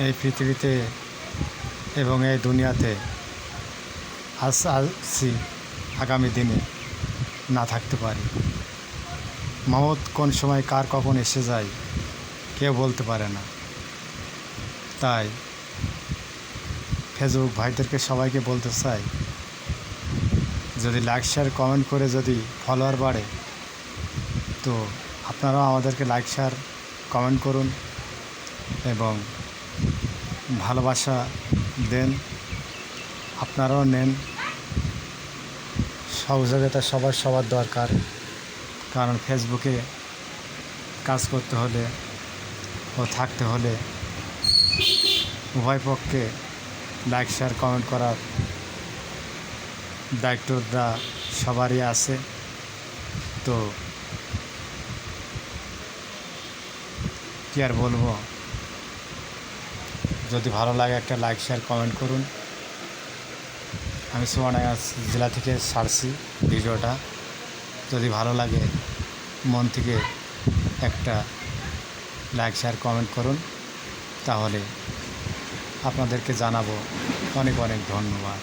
এই পৃথিবীতে এবং এই দুনিয়াতে আছি, আগামী দিনে না থাকতে পারি। মওত কোন সময় কার কখন এসে যায় কেউ বলতে পারে না। তাই ফেসবুক ভাইদেরকে সবাইকে বলতে চাই, যদি লাইক শেয়ার কমেন্ট করে যদি ফলোয়ার বাড়ে, তো আপনারাও আমাদেরকে লাইক শেয়ার কমেন্ট করুন এবং ভালোবাসা দেন, আপনারাও নেন। সহযোগিতা সবার দরকার, কারণ ফেসবুকে কাজ করতে হলে ও থাকতে হলে উভয় পক্ষে লাইক শেয়ার কমেন্ট করার দায়িত্বটা সবারই আছে। তো কি আর বলবো, যদি ভালো লাগে একটা লাইক শেয়ার কমেন্ট করুন। আমি চুয়াডাঙ্গা জেলা থেকে ছাড়ছি ভিডিওটা, যদি ভালো লাগে মন থেকে একটা লাইক শেয়ার কমেন্ট করুন, তাহলে আপনাদেরকে জানাবো অনেক অনেক ধন্যবাদ।